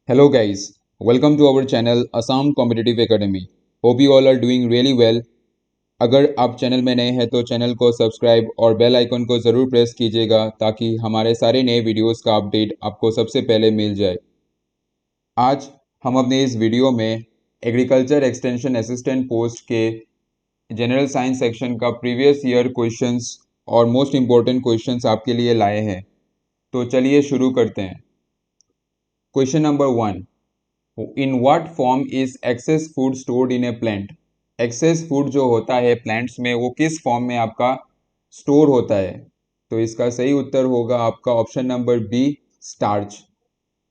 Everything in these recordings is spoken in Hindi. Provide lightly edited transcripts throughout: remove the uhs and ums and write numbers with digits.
Hello guys, welcome to our channel Assam Competitive Academy. Hope you all are doing really well. अगर आप चैनल में नए हैं तो चैनल को सब्सक्राइब और बेल आइकन को ज़रूर प्रेस कीजिएगा ताकि हमारे सारे नए वीडियोस का अपडेट आपको सबसे पहले मिल जाए। आज हम अपने इस वीडियो में एग्रीकल्चर एक्सटेंशन असिस्टेंट पोस्ट के जनरल साइंस सेक्शन का प्रीवियस ईयर क्वेश्चंस और मोस्ट इम्पोर्टेंट क्वेश्चंस आपके लिए लाए हैं। तो चलिए शुरू करते हैं। Question number 1, in what form is excess food stored in A plant. Excess food जो होता है प्लांट्स में वो किस फॉर्म में आपका स्टोर होता है। तो इसका सही उत्तर होगा आपका option number B, starch.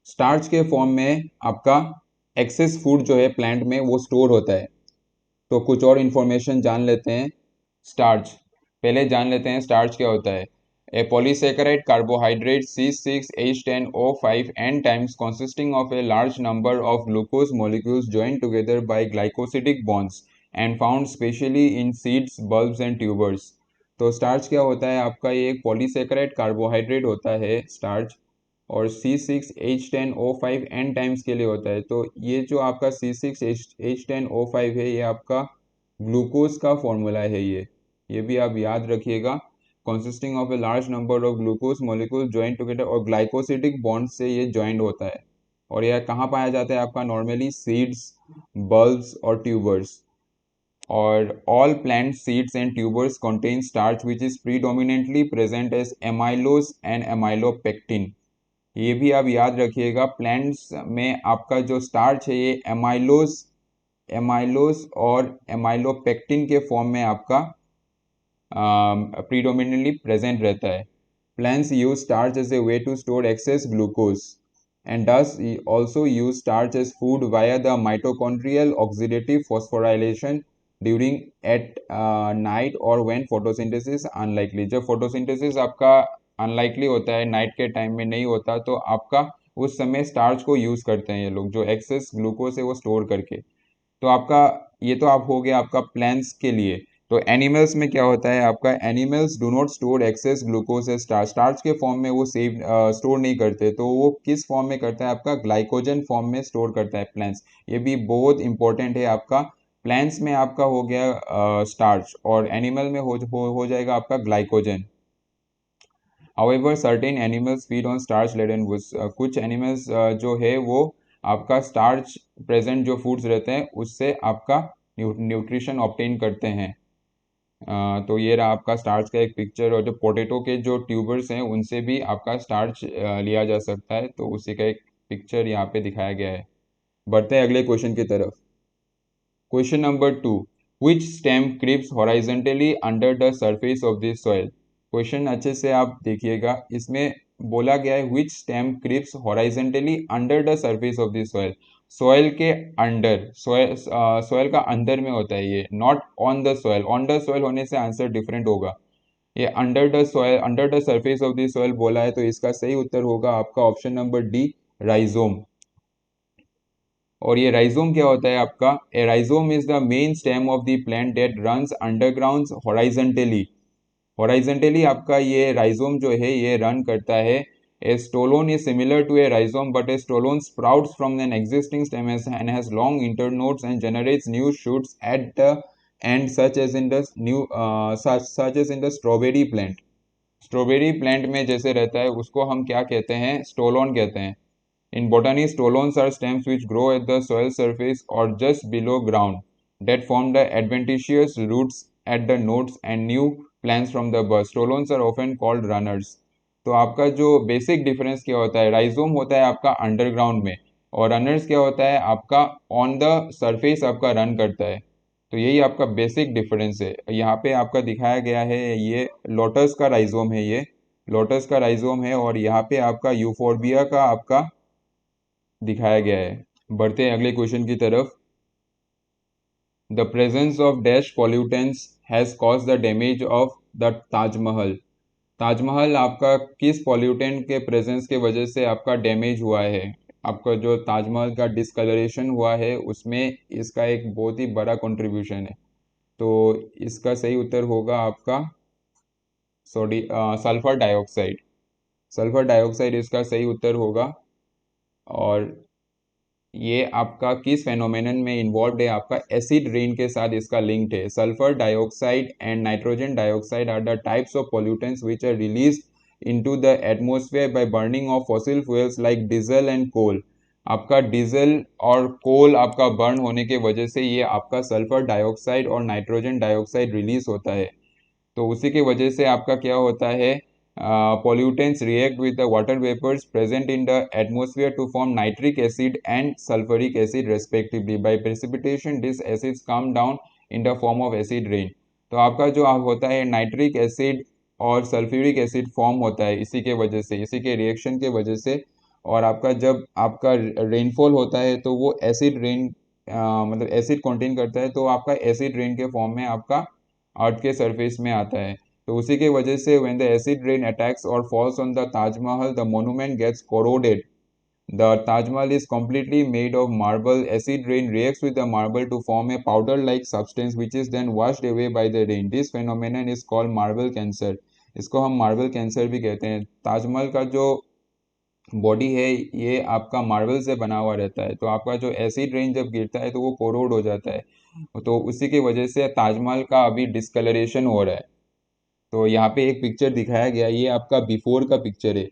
Starch के फॉर्म में आपका एक्सेस फूड जो है प्लांट में वो स्टोर होता है। तो कुछ और इन्फॉर्मेशन जान लेते हैं। स्टार्च, पहले जान लेते हैं स्टार्च क्या होता है। A polysaccharide carbohydrate C6H10O5 N times consisting of a large number of glucose molecules joined together by glycosidic bonds and found specially in seeds, bulbs and tubers। तो स्टार्च क्या होता है आपका, ये एक पॉलीसेकेराइड कार्बोहाइड्रेट होता है स्टार्च, और C6H10O5 N टाइम्स के लिए होता है। तो ये जो आपका C6H10O5 है ये आपका ग्लूकोज का फॉर्मूला है। ये भी आप याद रखिएगा। consisting of a large number of glucose molecules joined together और ग्लाइकोसिडिक बॉन्ड से ये ज्वाइंट होता है। और यह कहाँ पाया जाता है आपका, नॉर्मली सीड्स, बल्ब्स और ट्यूबर्स। और all plant seeds and tubers contain starch which is predominantly present as amylose and amylopectin। ये भी आप याद रखिएगा, प्लांट्स में आपका जो स्टार्च है ये एमाइलोस और एमाइलोपेक्टिन के फॉर्म में आपका predominantly present रहता है। Plants use starch as a way to store excess glucose and thus also use starch as food via the mitochondrial oxidative phosphorylation during at night or when photosynthesis unlikely। जब photosynthesis आपका अनलाइकली होता है, नाइट के टाइम में नहीं होता, तो आपका उस समय स्टार्च को यूज़ करते हैं ये लोग, जो एक्सेस ग्लूकोज है वो स्टोर करके। तो आपका ये तो आप हो गया आपका प्लांट्स के लिए। तो एनिमल्स में क्या होता है आपका, animals do not store access glucose starch, starch के फॉर्म में वो सेव स्टोर नहीं करते। तो वो किस फॉर्म में करता है आपका, ग्लाइकोजन फॉर्म में स्टोर करता है प्लांट्स। ये भी बहुत इंपॉर्टेंट है आपका। प्लांट्स में आपका हो गया स्टार्च और एनिमल में हो जाएगा आपका glycogen. However certain animals feed on starch laden woods, कुछ एनिमल्स जो है वो आपका स्टार्च प्रेजेंट जो फूड्स रहते हैं उससे आपका न्यूट्रिशन ऑब्टेन करते हैं। तो ये रहा आपका स्टार्च का एक पिक्चर, और जो पोटैटो के जो ट्यूबर्स हैं उनसे भी आपका स्टार्च लिया जा सकता है। तो उसी का एक पिक्चर यहाँ पे दिखाया गया है। बढ़ते हैं अगले क्वेश्चन की तरफ। Question number 2, which stem creeps horizontally under the surface of the soil. Question अच्छे से आप देखिएगा, इसमें बोला गया है which stem creeps horizontally under the surface of the soil. Soil के अंडर, सॉइल का अंदर में होता है ये, not on the soil. On the soil होने से आंसर डिफरेंट होगा। ये under the soil, under the surface of the soil बोला है, तो इसका सही उत्तर होगा आपका ऑप्शन नंबर डी, राइजोम। और ये राइजोम क्या होता है आपका, a rhizome is the main stem of the plant that runs underground horizontally. Horizontally आपका ये राइजोम जो है ये रन करता है। A stolon is similar to a rhizome but a stolon sprouts from an existing stem and has long internodes and generates new shoots at the end such as in the such as in the strawberry plant। Strawberry plant में जैसे रहता है उसको हम क्या कहते हैं, स्टोलोन कहते हैं। In botany, stolons are stems which grow at the soil surface or just below ground that form the adventitious roots at the nodes and new plants from the bud। Stolons are often called runners। तो आपका जो बेसिक डिफरेंस क्या होता है, राइजोम होता है आपका अंडरग्राउंड में और रनर्स क्या होता है आपका ऑन द सरफेस आपका रन करता है। तो यही आपका बेसिक डिफरेंस है। यहाँ पे आपका दिखाया गया है, ये लोटस का राइजोम है, ये लोटस का राइजोम है, और यहाँ पे आपका यूफोर्बिया का आपका दिखाया गया है। बढ़ते हैं अगले क्वेश्चन की तरफ। The presence of dash pollutants has cause the damage of the Taj Mahal. Taj Mahal आपका किस पॉल्यूटेंट के प्रेजेंस के वजह से आपका डैमेज हुआ है। आपका जो ताजमहल का डिस्कलरेशन हुआ है उसमें इसका एक बहुत ही बड़ा कंट्रीब्यूशन है। तो इसका सही उत्तर होगा आपका सल्फर डाइऑक्साइड। सल्फर डाइऑक्साइड इसका सही उत्तर होगा। और ये आपका किस फेनोमेनन में इन्वॉल्व है, आपका एसिड रेन के साथ इसका लिंक्ड है। Sulphur dioxide and nitrogen dioxide are the types of pollutants which are released into the atmosphere by burning of fossil fuels like diesel and coal. आपका डीजल और कोल आपका बर्न होने के वजह से ये आपका सल्फर डाइऑक्साइड और नाइट्रोजन डाइऑक्साइड रिलीज होता है। तो उसी की वजह से आपका क्या होता है, pollutants react with the water vapors present in the atmosphere to form nitric acid and sulfuric acid respectively. By precipitation these acids come down in the form of acid rain. तो आपका जो होता है नाइट्रिक एसिड और सल्फ्यूरिक एसिड फॉर्म होता है इसी के वजह से, इसी के रिएक्शन के वजह से। और आपका जब आपका रेनफॉल होता है तो वो एसिड रेन मतलब एसिड कंटेन करता है, तो आपका एसिड रेन के फॉर्म में आपका अर्थ के सरफेस में आता है। तो उसी के वजह से when the acid rain attacks or falls on the Taj Mahal, the monument gets corroded. The Taj Mahal is completely made of marble. Acid rain reacts with the marble to form a powder-like substance which is then washed away by the rain. This phenomenon is called marble cancer. इसको हम मार्बल कैंसर भी कहते हैं। ताजमहल का जो बॉडी है ये आपका मार्बल से बना हुआ रहता है, तो आपका जो एसिड रेन जब गिरता है तो वो कोरोड हो जाता है। तो उसी की वजह से ताजमहल का अभी डिस्कलरेशन हो रहा है। तो यहाँ पे एक पिक्चर दिखाया गया, ये आपका बिफोर का पिक्चर है,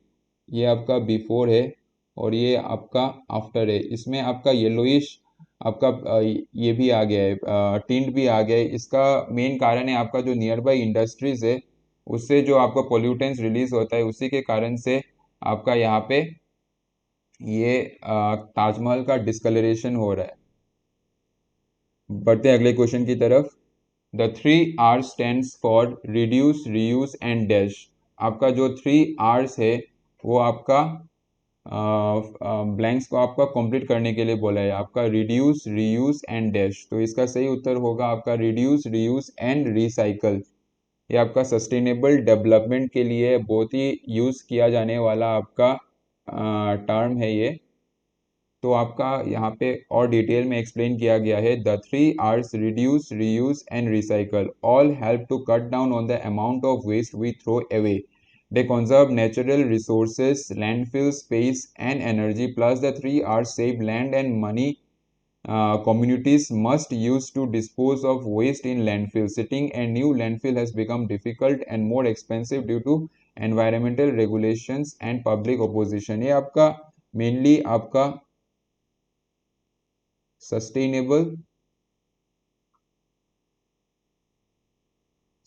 ये आपका बिफोर है और ये आपका आफ्टर है। इसमें आपका येलोइश आपका ये भी आ गया है, टिंट भी आ गया है। इसका मेन कारण है आपका जो नियर बाई इंडस्ट्रीज है उससे जो आपका पोल्यूटेंस रिलीज होता है, उसी के कारण से आपका यहाँ पे ये ताजमहल का डिस्कलरेशन हो रहा है। बढ़ते हैं अगले क्वेश्चन की तरफ। The 3 R stands for reduce reuse and dash. आपका जो 3 R's है वो आपका ब्लैंक्स को आपका कंप्लीट करने के लिए बोला है, आपका रिड्यूस रीयूज एंड डैश। तो इसका सही उत्तर होगा आपका रिड्यूस रीयूज एंड रिसाइकल। ये आपका सस्टेनेबल डेवलपमेंट के लिए बहुत ही यूज़ किया जाने वाला आपका टर्म है ये। तो आपका यहाँ पे और डिटेल में एक्सप्लेन किया गया है, the 3 R's reduce reuse and recycle all help to cut down on the amount of waste we throw away. They conserve natural resources, landfill space and energy, plus the 3 R's save land and money communities must use to dispose of waste in landfill. Sitting a new landfill has become difficult and more expensive due to environmental regulations and public opposition. ये आपका मेनली आपका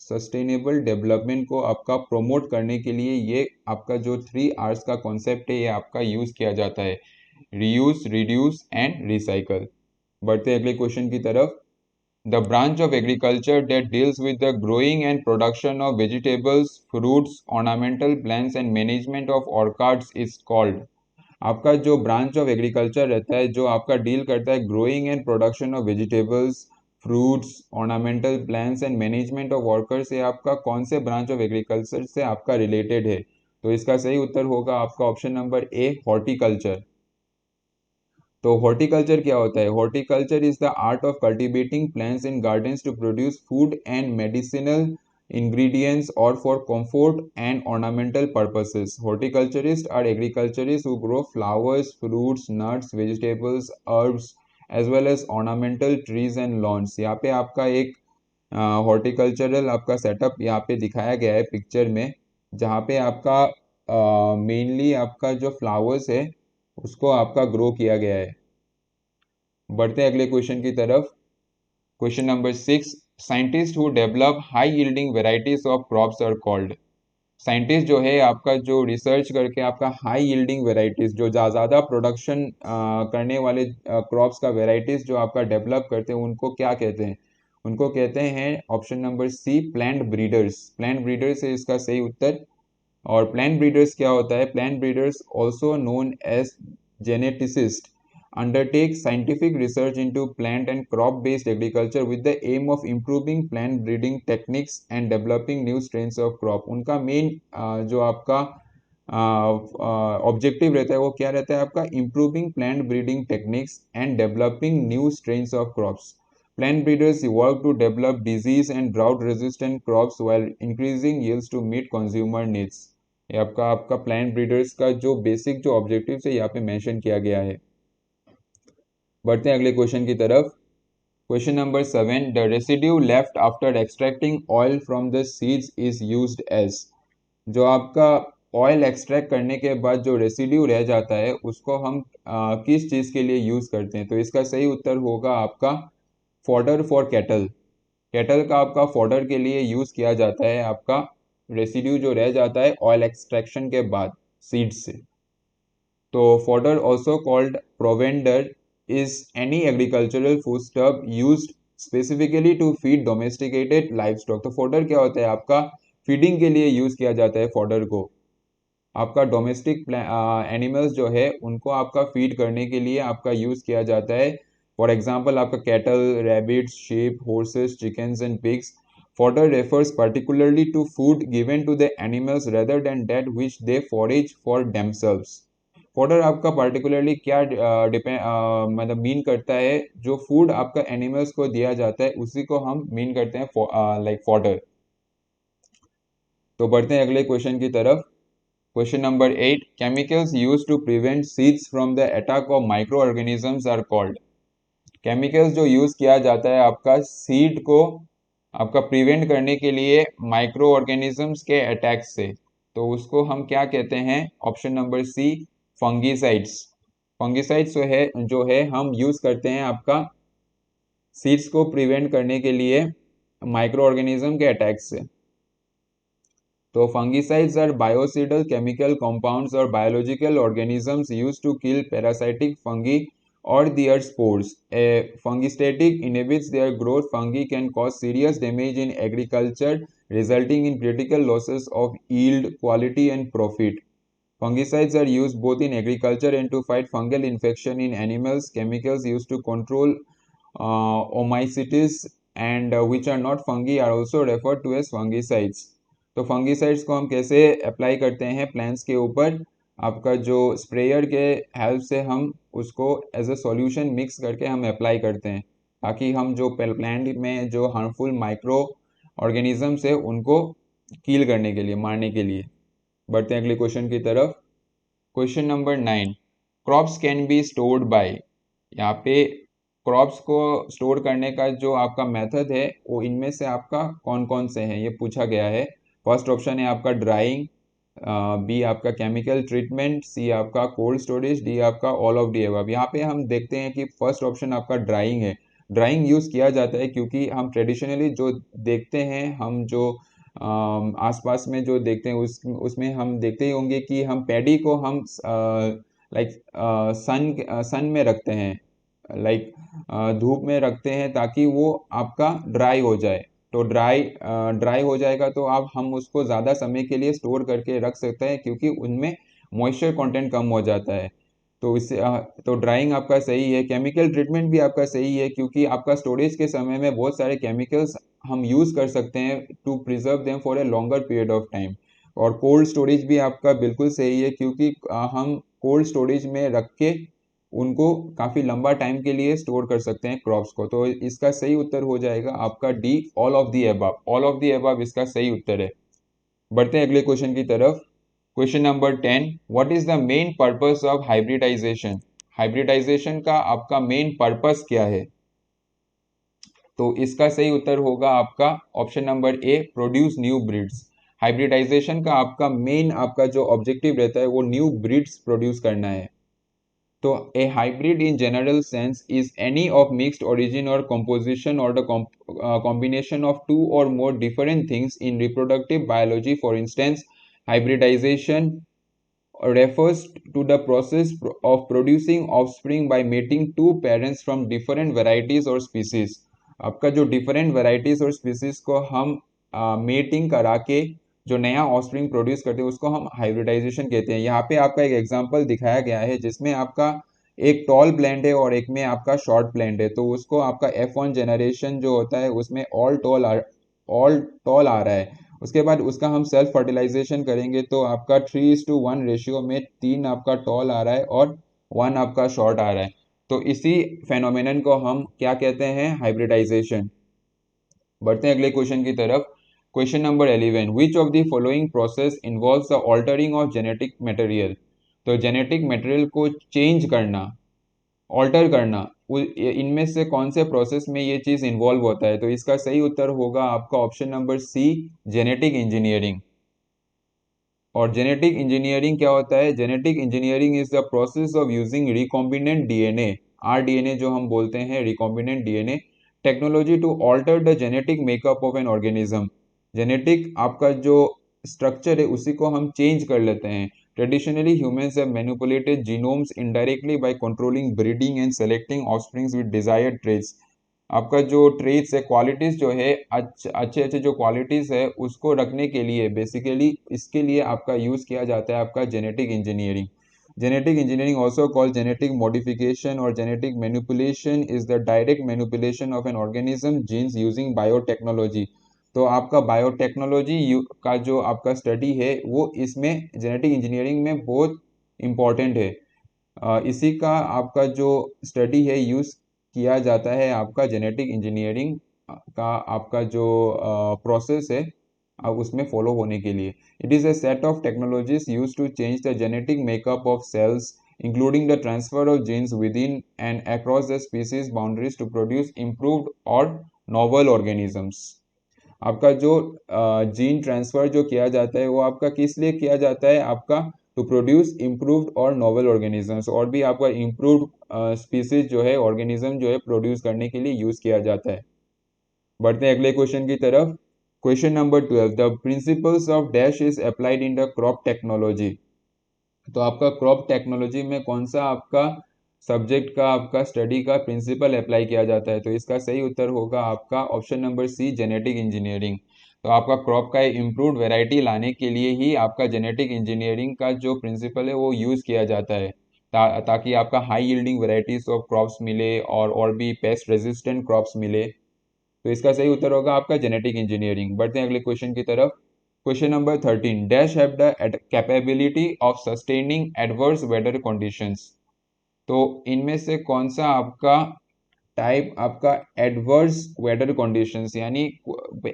सस्टेनेबल डेवलपमेंट को आपका प्रोमोट करने के लिए ये आपका जो 3 R's का कॉन्सेप्ट है ये आपका यूज किया जाता है, रीयूज रिड्यूस एंड रिसाइकल। बढ़ते अगले क्वेश्चन की तरफ। The branch of agriculture that deals with the growing and production of vegetables, fruits, ornamental plants and management of orchards is called. आपका जो ब्रांच ऑफ एग्रीकल्चर रहता है जो आपका डील करता है growing and production of vegetables, fruits, ornamental plants and management of workers, ये आपका कौन से ब्रांच ऑफ एग्रीकल्चर से आपका रिलेटेड है। तो इसका सही उत्तर होगा आपका ऑप्शन नंबर ए, हॉर्टिकल्चर। तो हॉर्टिकल्चर क्या होता है, horticulture is the art of cultivating plants in gardens to produce food and medicinal ingredients or for comfort and ornamental purposes. Horticulturists are agriculturists who grow flowers, fruits, nuts, vegetables, herbs as well as ornamental trees and lawns. यहाँ पे आपका एक हॉर्टिकल्चरल आपका सेटअप यहाँ पे दिखाया गया है पिक्चर में, जहाँ पे आपका मेनली आपका जो फ्लावर्स है उसको आपका ग्रो किया गया है। बढ़ते हैं अगले क्वेश्चन की तरफ। Question number 6, scientist who develop high yielding varieties of crops are called. Scientist जो है आपका जो रिसर्च करके आपका हाई यील्डिंग वेराइटीज जो ज़्यादा प्रोडक्शन करने वाले क्रॉप्स का वेराइटीज जो आपका डेवलप करते हैं उनको क्या कहते हैं, उनको कहते हैं option number C, plant breeders. Plant breeders है इसका सही उत्तर। और प्लांट ब्रीडर्स क्या होता है, plant breeders also known as geneticist undertake scientific research into plant and crop based agriculture with the aim of improving plant breeding techniques and developing new strains of crop। उनका मेन जो आपका ऑब्जेक्टिव रहता है वो क्या रहता है आपका, improving plant breeding techniques and developing new strains of crops। Plant breeders work to develop disease and drought resistant crops while increasing yields to meet consumer needs। ये आपका प्लांट ब्रीडर्स का जो बेसिक जो ऑब्जेक्टिव है यहाँ पे मेंशन किया गया है। बढ़ते हैं अगले क्वेश्चन की तरफ। Question number 7, the residue left after extracting oil from the seeds is used as. जो आपका ऑयल एक्सट्रैक्ट करने के बाद जो रेसिड्यू रह जाता है उसको हम किस चीज़ के लिए यूज़ करते हैं? तो इसका सही उत्तर होगा आपका फॉडर फॉर कैटल। कैटल का आपका फॉडर के लिए यूज़ किया जाता है आपका रेसिड्यू जो रह जाता है ऑयल एक्सट्रैक्शन के बाद सीड्स से। तो fodder also called provender is any agricultural foodstuff used specifically to feed domesticated livestock। तो fodder क्या होता है? आपका फीडिंग के लिए यूज किया जाता है fodder को। आपका डोमेस्टिक एनिमल्स जो है उनको आपका फीड करने के लिए आपका यूज किया जाता है। फॉर एग्जांपल आपका cattle, rabbits, sheep, horses, chickens and pigs. Fodder refers particularly to food given to the animals rather than that which they forage for themselves। Fodder आपका पर्टिकुलरली क्या डिपेंड मतलब मीन करता है? जो फूड आपका एनिमल्स को दिया जाता है उसी को हम मीन करते हैं लाइक फॉडर। तो बढ़ते हैं अगले क्वेश्चन की तरफ। Question number 8, chemicals use to prevent seeds from the attack of microorganisms are called. Chemicals जो यूज किया जाता है आपका सीड को आपका प्रिवेंट करने के लिए माइक्रो ऑर्गेनिजम्स के अटैक से, तो उसको हम क्या कहते हैं? Option number C, fungicides. Fungicides जो है हम यूज करते हैं आपका सीड्स को प्रिवेंट करने के लिए माइक्रो ऑर्गेनिज्म के अटैक से। तो fungicides are biocidal chemical compounds और biological organisms used to kill parasitic fungi or their spores. A fungistatic inhibits their growth. Fungi can cause serious damage in agriculture, resulting in critical losses of yield, quality, and profit. Fungicides are used both in agriculture and to fight fungal infection in animals. Chemicals used to control omycetes and which are not fungi are also referred to as fungicides। तो फंगीसाइड्स को हम कैसे अप्लाई करते हैं प्लांट्स के ऊपर? आपका जो स्प्रेयर के हेल्प से हम उसको एज अ सॉल्यूशन मिक्स करके हम अप्लाई करते हैं, ताकि हम जो प्लांट में जो हार्मफुल माइक्रो ऑर्गेनिजम्स है उनको किल करने के लिए, मारने के लिए। बढ़ते हैं अगले क्वेश्चन की तरफ। Question number 9, crops can be stored bye. यहाँ पे क्रॉप्स को स्टोर करने का जो आपका मेथड है वो इनमें से आपका कौन कौन से हैं ये पूछा गया है। फर्स्ट ऑप्शन है आपका ड्राइंग, बी आपका केमिकल ट्रीटमेंट, सी आपका कोल्ड स्टोरेज, डी आपका ऑल ऑफ डी अबव। यहाँ पे हम देखते हैं कि फर्स्ट ऑप्शन आपका ड्राइंग है। ड्राइंग यूज़ किया जाता है क्योंकि हम ट्रेडिशनली जो देखते हैं, हम जो आसपास में जो देखते हैं उसमें हम देखते ही होंगे कि हम पैडी को हम लाइक सन में रखते हैं, लाइक धूप में रखते हैं ताकि वो आपका ड्राई हो जाए। तो ड्राई हो जाएगा तो आप हम उसको ज़्यादा समय के लिए स्टोर करके रख सकते हैं क्योंकि उनमें मॉइस्चर कंटेंट कम हो जाता है। तो इससे तो ड्राइंग आपका सही है। केमिकल ट्रीटमेंट भी आपका सही है क्योंकि आपका स्टोरेज के समय में बहुत सारे केमिकल्स हम यूज़ कर सकते हैं to preserve them for a longer period of time. और कोल्ड स्टोरेज भी आपका बिल्कुल सही है क्योंकि हम कोल्ड स्टोरेज में रख के उनको काफ़ी लंबा टाइम के लिए स्टोर कर सकते हैं क्रॉप्स को। तो इसका सही उत्तर हो जाएगा आपका D, all of the above. All of the above इसका सही उत्तर है। बढ़ते हैं अगले क्वेश्चन की तरफ। Question number 10, what is the main purpose of hybridization. Hybridization का आपका मेन पर्पस क्या है? तो इसका सही उत्तर होगा आपका option number A, produce new breeds. Hybridization का आपका मेन आपका जो ऑब्जेक्टिव रहता है वो न्यू ब्रीड्स प्रोड्यूस करना है। तो a hybrid in general sense is any of mixed origin or composition or the combination of two or more different things in reproductive biology। For instance, hybridization refers to the process of producing offspring by mating two parents from different varieties or species। आपका जो different varieties और species को हम मेटिंग करा के जो नया ऑफस्प्रिंग प्रोड्यूस करते हैं उसको हम हाइब्रिडाइजेशन कहते हैं। यहाँ पे आपका एक एग्जांपल दिखाया गया है जिसमें आपका एक टॉल प्लांट है और एक में आपका शॉर्ट प्लांट है। तो उसको आपका F1 जनरेशन जो होता है उसमें ऑल टॉल आ रहा है। उसके बाद उसका हम सेल्फ फर्टिलाइजेशन करेंगे तो आपका 3:1 रेशियो में 3 आपका टॉल आ रहा है और 1 आपका शॉर्ट आ रहा है। तो इसी फेनोमेनन को हम क्या कहते हैं? हाइब्रिडाइजेशन। बढ़ते हैं अगले क्वेश्चन की तरफ। Question number 11, which of the following process involves the altering of genetic material. तो जेनेटिक मटेरियल को चेंज करना ऑल्टर करना, इनमें से कौन से प्रोसेस में ये चीज़ इन्वॉल्व होता है? तो इसका सही उत्तर होगा आपका option number C, genetic engineering. और जेनेटिक इंजीनियरिंग क्या होता है? Genetic engineering is the process of using recombinant DNA, rDNA जो हम बोलते हैं, recombinant DNA technology to alter the genetic makeup of an organism. Genetic आपका जो स्ट्रक्चर है उसी को हम चेंज कर लेते हैं। Traditionally humans have manipulated genomes indirectly by controlling breeding and selecting offsprings with desired traits. आपका जो ट्रेट्स है, क्वालिटीज जो है, अच्छे अच्छे जो क्वालिटीज है उसको रखने के लिए बेसिकली इसके लिए आपका यूज किया जाता है आपका genetic engineering. Genetic engineering also called genetic modification और genetic manipulation is the direct manipulation of an organism genes using biotechnology. तो आपका बायोटेक्नोलॉजी का जो आपका स्टडी है वो इसमें जेनेटिक इंजीनियरिंग में बहुत इम्पॉर्टेंट है। इसी का आपका जो स्टडी है यूज किया जाता है आपका जेनेटिक इंजीनियरिंग का आपका जो प्रोसेस है उसमें फॉलो होने के लिए। It is a set of technologies use to change the genetic makeup of cells including the transfer of genes within and across the species boundaries to produce improved और नोवल ऑर्गेनिजम्स। आपका जो जीन ट्रांसफर जो किया जाता है वो आपका किस लिए किया जाता है? आपका टू प्रोड्यूस इम्प्रूव्ड और नोवेल ऑर्गेनिजम्स, और भी आपका इम्प्रूव्ड स्पीसीज जो है, ऑर्गेनिज्म जो है प्रोड्यूस करने के लिए यूज किया जाता है। बढ़ते हैं अगले क्वेश्चन की तरफ। Question number 12, the principles of dash is applied in the crop technology. तो आपका क्रॉप टेक्नोलॉजी में कौन सा आपका सब्जेक्ट का आपका स्टडी का प्रिंसिपल अप्लाई किया जाता है? तो इसका सही उत्तर होगा आपका option number C, genetic engineering. तो आपका क्रॉप का इम्प्रूव्ड वैरायटी लाने के लिए ही आपका जेनेटिक इंजीनियरिंग का जो प्रिंसिपल है वो यूज़ किया जाता है, ताकि आपका high yielding varieties of crops मिले और भी पेस्ट रेजिस्टेंट क्रॉप्स मिले। तो इसका सही उत्तर होगा आपका जेनेटिक इंजीनियरिंग। बढ़ते हैं अगले क्वेश्चन की तरफ। Question number 13, dash have the capability of sustaining adverse weather conditions. तो इनमें से कौन सा आपका टाइप आपका एडवर्स वेदर कंडीशंस यानी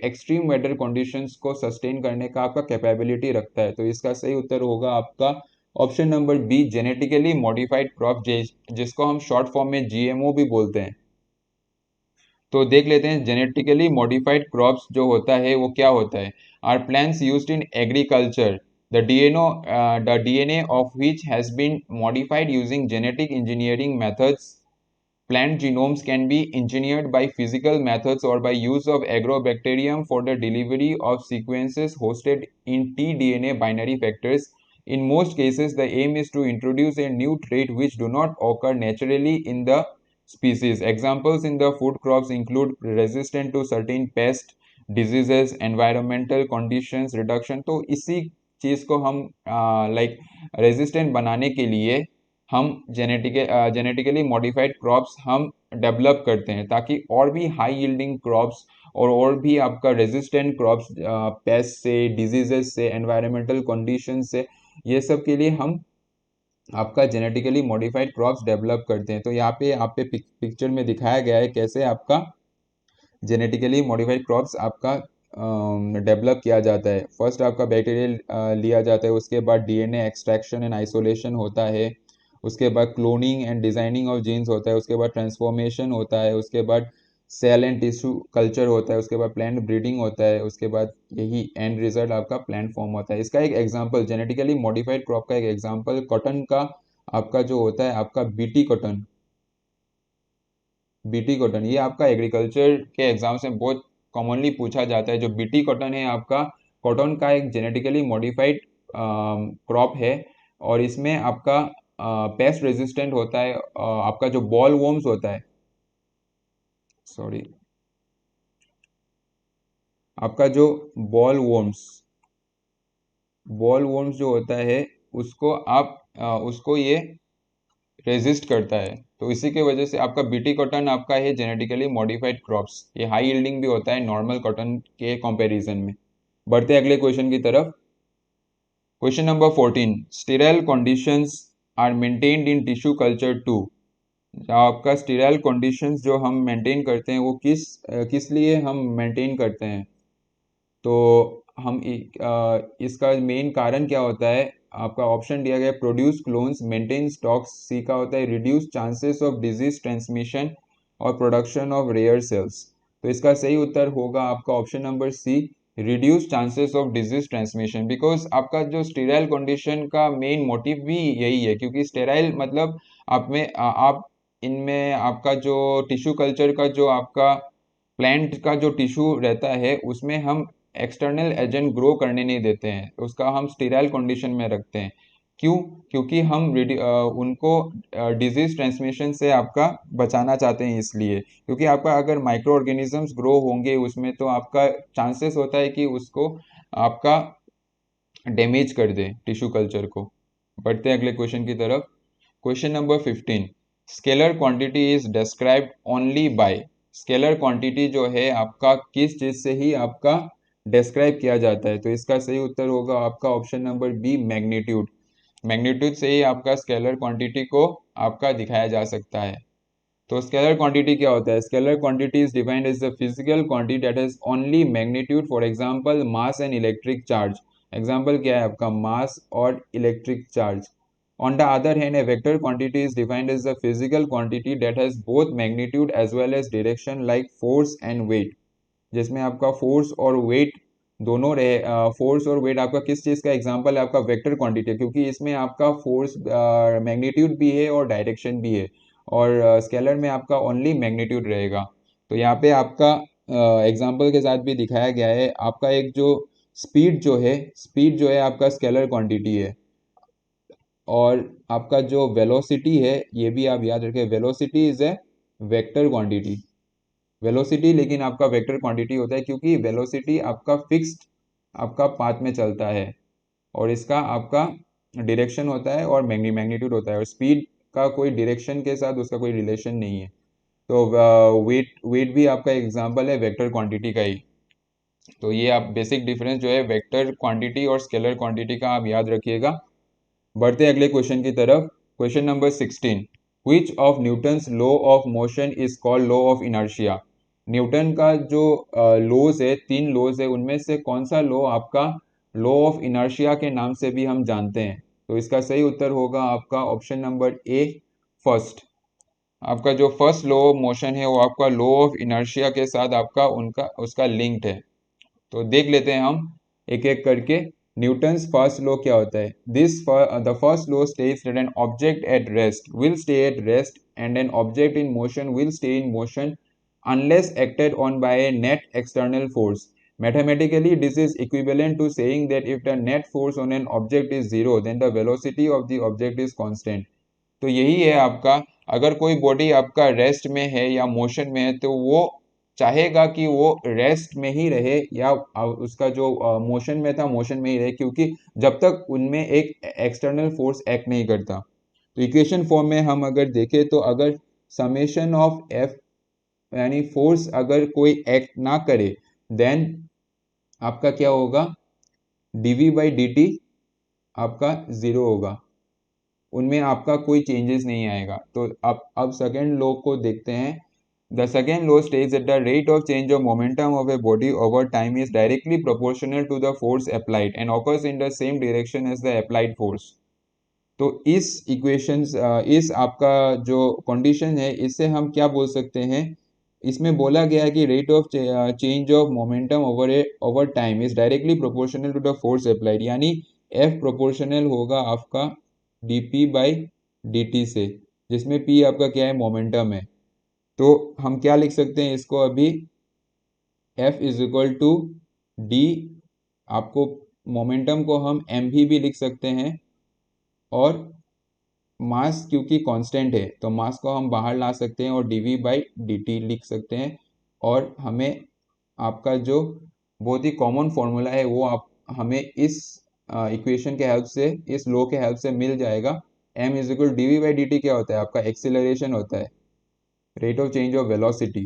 एक्सट्रीम वेदर कंडीशंस को सस्टेन करने का आपका कैपेबिलिटी रखता है? तो इसका सही उत्तर होगा आपका option number B, genetically modified crop, जिसको हम शॉर्ट फॉर्म में जीएमओ भी बोलते हैं। तो देख लेते हैं जेनेटिकली मॉडिफाइड क्रॉप्स जो होता है वो क्या होता है। Are plants used in agriculture the DNA of which has been modified using genetic engineering methods. Plant genomes can be engineered by physical methods or by use of agrobacterium for the delivery of sequences hosted in tDNA binary factors. In most cases, the aim is to introduce a new trait which do not occur naturally in the species. Examples in the food crops include resistant to certain pests, diseases, environmental conditions, reduction. तो इसी चीज़ को हम लाइक रेजिस्टेंट बनाने के लिए हम जेनेटिकली मॉडिफाइड क्रॉप्स हम डेवलप करते हैं, ताकि और भी हाई यील्डिंग क्रॉप्स और भी आपका रेजिस्टेंट क्रॉप्स पेस्ट से, डिजीजेस से, एनवायरमेंटल कंडीशन से, ये सब के लिए हम आपका जेनेटिकली मॉडिफाइड क्रॉप्स डेवलप करते हैं। तो यहाँ पे आप पे पिक्चर में दिखाया गया है कैसे आपका जेनेटिकली मॉडिफाइड क्रॉप्स आपका डेवलप किया जाता है। फर्स्ट आपका बैक्टीरियल लिया जाता है, उसके बाद डीएनए एक्सट्रैक्शन एंड आइसोलेशन होता है, उसके बाद cloning and designing of genes होता है, उसके बाद ट्रांसफॉर्मेशन होता है, उसके बाद सेल एंड टिश्यू कल्चर होता है, उसके बाद प्लांट ब्रीडिंग होता है, उसके बाद यही एंड रिजल्ट आपका प्लांट फॉर्म होता है। इसका एक एग्जांपल, जेनेटिकली मॉडिफाइड क्रॉप का एक एग्जांपल कॉटन का आपका जो होता है आपका बीटी कॉटन। बीटी कॉटन ये आपका एग्रीकल्चर के एग्जाम से बहुत कॉमनली पूछा जाता है। जो बीटी कॉटन है आपका कॉटन का एक जेनेटिकली मॉडिफाइड क्रॉप है, और इसमें आपका पेस्ट रेजिस्टेंट होता है। आपका जो बॉल वॉर्म्स होता है, सॉरी, आपका जो बॉल वॉर्म्स बॉल वॉर्म्स जो होता है उसको आप उसको ये रेजिस्ट करता है। तो इसी के वजह से आपका बीटी कॉटन आपका है जेनेटिकली मॉडिफाइड क्रॉप्स, ये हाई यील्डिंग भी होता है नॉर्मल कॉटन के कंपैरिजन में। बढ़ते हैं अगले क्वेश्चन की तरफ। Question number 14, sterile conditions are maintained in tissue culture to. आपका स्टेराइल कंडीशंस जो हम मेंटेन करते हैं वो किस लिए हम मेंटेन करते हैं? तो हम इसका मेन कारण क्या होता है? आपका ऑप्शन दिया गया produce clones, maintain stocks, C का होता है reduce chances of disease transmission और प्रोडक्शन ऑफ रेयर सेल्स। तो इसका सही उत्तर होगा आपका option number C, reduce chances of disease transmission. Because आपका जो स्टेराइल कंडीशन का मेन मोटिव भी यही है, क्योंकि स्टेराइल मतलब आप में आप इनमें आपका जो टिश्यू कल्चर का जो आपका प्लांट का जो टिश्यू रहता है उसमें हम एक्सटर्नल एजेंट ग्रो करने नहीं देते हैं, उसका हम स्टेराइल कंडीशन में रखते हैं। क्यों? क्योंकि हम उनको डिजीज ट्रांसमिशन से आपका बचाना चाहते हैं, इसलिए क्योंकि आपका अगर माइक्रो ऑर्गेनिजम्स ग्रो होंगे उसमें तो आपका चांसेस होता है कि उसको आपका डैमेज कर दे टिश्यू कल्चर को। बढ़ते हैं अगले क्वेश्चन की तरफ। Question number 15, scalar quantity is described only by. Scalar quantity जो है आपका किस चीज से ही आपका डिस्क्राइब किया जाता है? तो इसका सही उत्तर होगा आपका option number B, magnitude. Magnitude से ही आपका स्केलर क्वांटिटी को आपका दिखाया जा सकता है। तो स्केलर क्वांटिटी क्या होता है? Scalar quantity is defined as the physical quantity that has only magnitude, for example mass and electric charge. Example क्या है आपका? मास और electric charge. On the other hand, a vector quantity is defined as a physical quantity that has both magnitude as well as direction, like force and weight, जिसमें आपका फोर्स और वेट दोनों रहे। फोर्स और वेट आपका किस चीज़ का एग्जांपल है? आपका वेक्टर क्वांटिटी, क्योंकि इसमें आपका फोर्स मैग्नीट्यूड भी है और डायरेक्शन भी है, और स्केलर में आपका ओनली मैग्नीट्यूड रहेगा। तो यहाँ पे आपका एग्जांपल के साथ भी दिखाया गया है। आपका एक जो स्पीड जो है आपका स्केलर क्वांटिटी है, और आपका जो वेलोसिटी है ये भी आप याद रखें, velocity is a vector quantity. Velocity लेकिन आपका वेक्टर क्वांटिटी होता है, क्योंकि वेलोसिटी आपका फिक्स्ड आपका पाथ में चलता है, और इसका आपका डायरेक्शन होता है और मैग्नीट्यूड होता है, और स्पीड का कोई डायरेक्शन के साथ उसका कोई रिलेशन नहीं है। तो वेट भी आपका एग्जांपल है वेक्टर क्वांटिटी का ही। तो ये आप बेसिक डिफरेंस जो है वेक्टर क्वांटिटी और स्केलर क्वांटिटी का आप याद रखिएगा। बढ़ते हैं अगले क्वेश्चन की तरफ। Question number 16, which of Newton's law of motion is called law of inertia. Newton का जो लॉज है, 3 लॉज है, उनमें से कौन सा लॉ आपका लॉ ऑफ इनर्शिया के नाम से भी हम जानते हैं? तो इसका सही उत्तर होगा आपका ऑप्शन नंबर ए, फर्स्ट। आपका जो फर्स्ट लॉ ऑफ मोशन है वो आपका लॉ ऑफ इनर्शिया के साथ आपका उनका उसका लिंक्ड है। तो देख लेते हैं हम एक एक करके। न्यूटन्स फर्स्ट लॉ क्या होता है? The first law states that an object at rest will stay at rest and an object in motion will stay in motion unless acted on by a net external force. Mathematically, this is equivalent to saying that if the net force on an object is zero, then the velocity of the object is constant. तो यही है आपका, अगर कोई बॉडी आपका रेस्ट में है या मोशन में है तो वो चाहेगा कि वो रेस्ट में ही रहे, या उसका जो मोशन में था मोशन में ही रहे, क्योंकि जब तक उनमें एक एक्सटर्नल फोर्स एक्ट नहीं करता। तो इक्वेशन फॉर्म में हम अगर देखें तो अगर समेशन ऑफ एफ यानी फोर्स अगर कोई एक्ट ना करे, देन आपका क्या होगा? डीवी बाई डी टी आपका जीरो होगा, उनमें आपका कोई चेंजेस नहीं आएगा। तो अब सेकेंड लॉ को देखते हैं। The second law states that the rate of change of momentum of a body over time is directly proportional to the force applied and occurs in the same direction as the applied force. तो इस इक्वेशंस इस आपका जो कंडीशन है, इससे हम क्या बोल सकते हैं? इसमें बोला गया है कि rate of change of momentum over time is directly proportional to the force applied, यानी एफ प्रोपोर्शनल होगा आपका dp बाई dt से, जिसमें p आपका क्या है? मोमेंटम है। तो हम क्या लिख सकते हैं इसको अभी? f is equal to D, आपको मोमेंटम को हम mv भी लिख सकते हैं, और मास क्योंकि कांस्टेंट है तो मास को हम बाहर ला सकते हैं और dv बाई dt लिख सकते हैं। और हमें आपका जो बहुत ही कॉमन फॉर्मूला है वो आप हमें इस इक्वेशन के हेल्प से, इस लॉ के हेल्प से मिल जाएगा। m is equal D V by D T क्या होता है? आपका एक्सिलरेशन होता है, rate of change of velocity.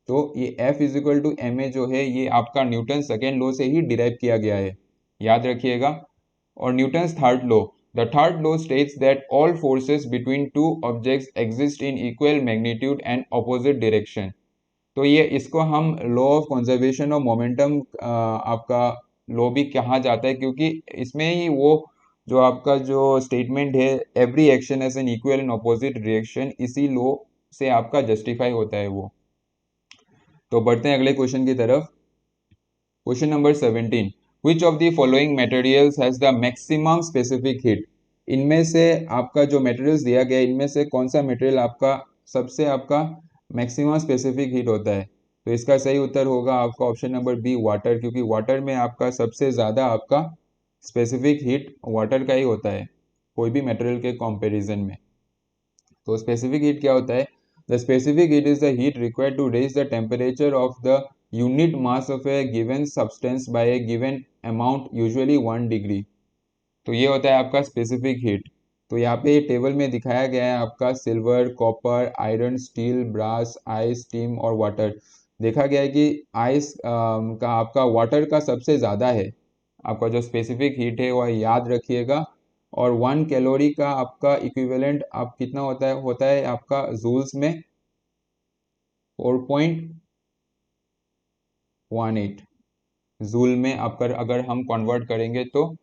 तो ये f is equal to M A जो है ये आपका न्यूटन सेकेंड लॉ से ही डिराइव किया गया है, याद रखिएगा। और Newton's third law, the third law states that all forces between two objects exist in equal magnitude and opposite direction. तो ये इसको हम law of conservation of momentum आपका लॉ भी कहा जाता है, क्योंकि इसमें ही वो जो आपका जो स्टेटमेंट है every action as an equal and opposite reaction, इसी लॉ से आपका जस्टिफाई होता है वो। तो बढ़ते हैं अगले क्वेश्चन की तरफ। Question number 17, which of the following materials has the maximum specific heat. इनमें से आपका जो मटेरियल्स दिया गया है, इनमें से कौन सा मटेरियल आपका सबसे आपका मैक्सिमम स्पेसिफिक हीट होता है। तो इसका सही उत्तर होगा आपका ऑप्शन नंबर बी, वाटर, क्योंकि वाटर में आपका सबसे ज़्यादा आपका स्पेसिफिक हीट वाटर का ही होता है कोई भी मटेरियल के कंपैरिजन में। तो स्पेसिफिक हीट क्या होता है? The specific heat is the heat required to raise the temperature of the unit mass of a given substance by a given amount, usually 1 degree. तो ये होता है आपका स्पेसिफिक हीट। तो यहाँ पे टेबल में दिखाया गया है आपका silver, copper, iron, steel, brass, ice, steam और वाटर। देखा गया है कि आइस का आपका वाटर का सबसे ज़्यादा है। आपका जो स्पेसिफिक हीट है वह याद रखिएगा। और 1 कैलोरी का आपका इक्विवेलेंट आप कितना होता है आपका जूल्स में 4.18 जूल में आपका अगर हम कन्वर्ट करेंगे तो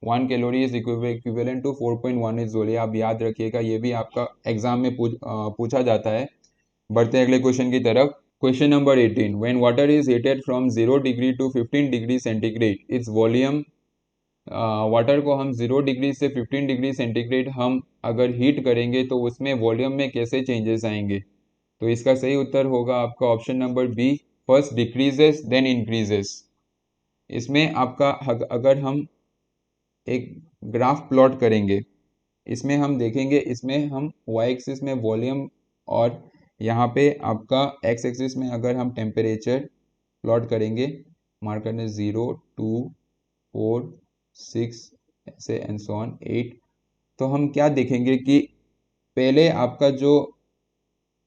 1 calorie is equivalent to 4.18 joule. ये आप याद रखिएगा, ये भी आपका एग्जाम में पूछा जाता है। बढ़ते हैं अगले क्वेश्चन की तरफ। Question number 18, when water is heated from 0 degree to 15 degree centigrade its volume. Water को हम 0 डिग्री से 15 डिग्री सेंटीग्रेड हम अगर हीट करेंगे तो उसमें वॉल्यूम में कैसे चेंजेस आएंगे। तो इसका सही उत्तर होगा आपका option number B, first decreases then increases. इसमें आपका अगर हम एक ग्राफ प्लॉट करेंगे, इसमें हम देखेंगे, इसमें हम वाई एक्सिस में वॉल्यूम और यहाँ पे आपका एक्स एक्सिस में अगर हम टेम्परेचर प्लॉट करेंगे, मार्क करने 0, 2, 4, 6 ऐसे एंड सो ऑन 8, तो हम क्या देखेंगे कि पहले आपका जो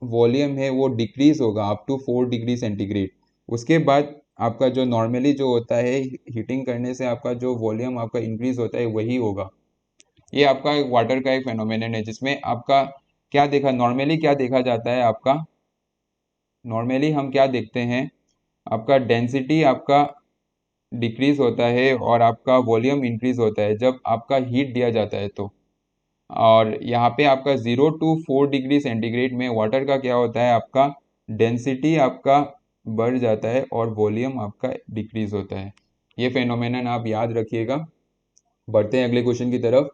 वॉल्यूम है वो डिक्रीज होगा अप टू 4 डिग्री सेंटीग्रेड। उसके बाद आपका जो नॉर्मली जो होता है हीटिंग करने से आपका जो वॉल्यूम आपका इंक्रीज होता है वही होगा। ये आपका एक वाटर का एक फेनोमेनन है जिसमें आपका क्या देखा नॉर्मली क्या देखा जाता है आपका, नॉर्मली हम क्या देखते हैं, आपका डेंसिटी आपका डिक्रीज होता है और आपका वॉल्यूम इंक्रीज होता है जब आपका हीट दिया जाता है तो। और यहाँ पे आपका 0 to 4 डिग्री सेंटीग्रेड में वाटर का क्या होता है, आपका डेंसिटी आपका बढ़ जाता है और वॉल्यूम आपका डिक्रीज होता है। ये फेनोमेनन आप याद रखिएगा। बढ़ते हैं अगले क्वेश्चन की तरफ।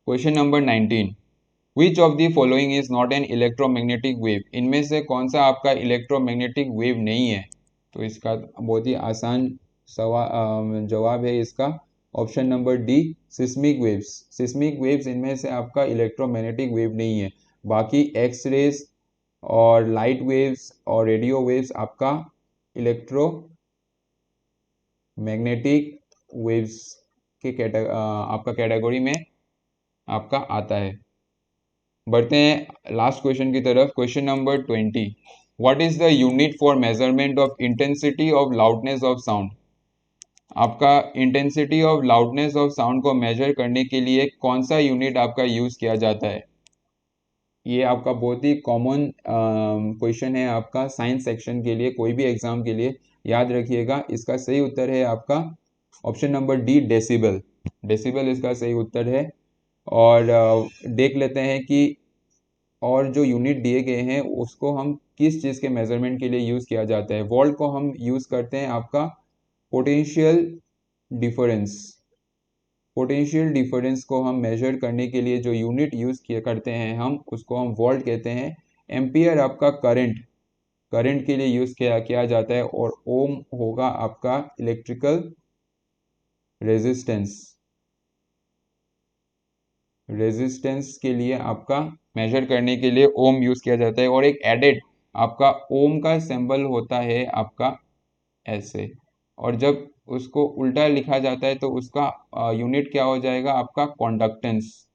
Question number 19, which of the following is not an electromagnetic wave. इनमें से कौन सा आपका इलेक्ट्रोमैग्नेटिक वेव नहीं है। तो इसका बहुत ही आसान जवाब है इसका option number D, seismic waves. Seismic waves इनमें से आपका इलेक्ट्रोमैग्नेटिक वेव नहीं है। बाकी एक्स रेज और लाइट वेव्स और रेडियो वेव्स आपका इलेक्ट्रोमैग्नेटिक वेव्स के आपका कैटेगरी में आपका आता है। बढ़ते हैं लास्ट क्वेश्चन की तरफ। Question number 20, what is the unit for measurement of intensity of loudness of sound. आपका intensity of loudness of sound को मेजर करने के लिए कौन सा यूनिट आपका यूज किया जाता है। ये आपका बहुत ही कॉमन क्वेश्चन है आपका साइंस सेक्शन के लिए, कोई भी एग्जाम के लिए याद रखिएगा। इसका सही उत्तर है आपका option number D, decibel. Decibel इसका सही उत्तर है। और देख लेते हैं कि और जो यूनिट दिए गए हैं उसको हम किस चीज़ के मेजरमेंट के लिए यूज़ किया जाता है। वोल्ट को हम यूज़ करते हैं आपका पोटेंशियल डिफरेंस। पोटेंशियल डिफरेंस को हम मेजर करने के लिए जो यूनिट यूज़ किया करते हैं हम उसको हम वोल्ट कहते हैं। एम्पियर आपका करंट के लिए यूज़ किया जाता है। और ओम होगा आपका इलेक्ट्रिकल रेजिस्टेंस के लिए आपका मेजर करने के लिए ओम यूज़ किया जाता है। और एक एडेड आपका ओम का सिंबल होता है आपका ऐसे, और जब उसको उल्टा लिखा जाता है तो उसका यूनिट क्या हो जाएगा आपका कंडक्टेंस।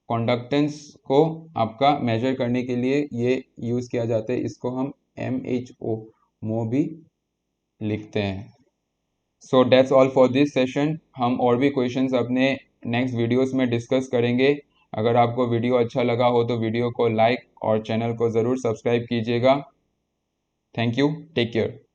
कंडक्टेंस को आपका मेजर करने के लिए ये यूज़ किया जाता है, इसको हम MHO मो भी लिखते हैं। So that's all for this session. हम और भी क्वेश्चंस अपने नेक्स्ट वीडियोस में डिस्कस करेंगे। अगर आपको वीडियो अच्छा लगा हो तो वीडियो को लाइक और चैनल को ज़रूर सब्सक्राइब कीजिएगा। Thank you, take care.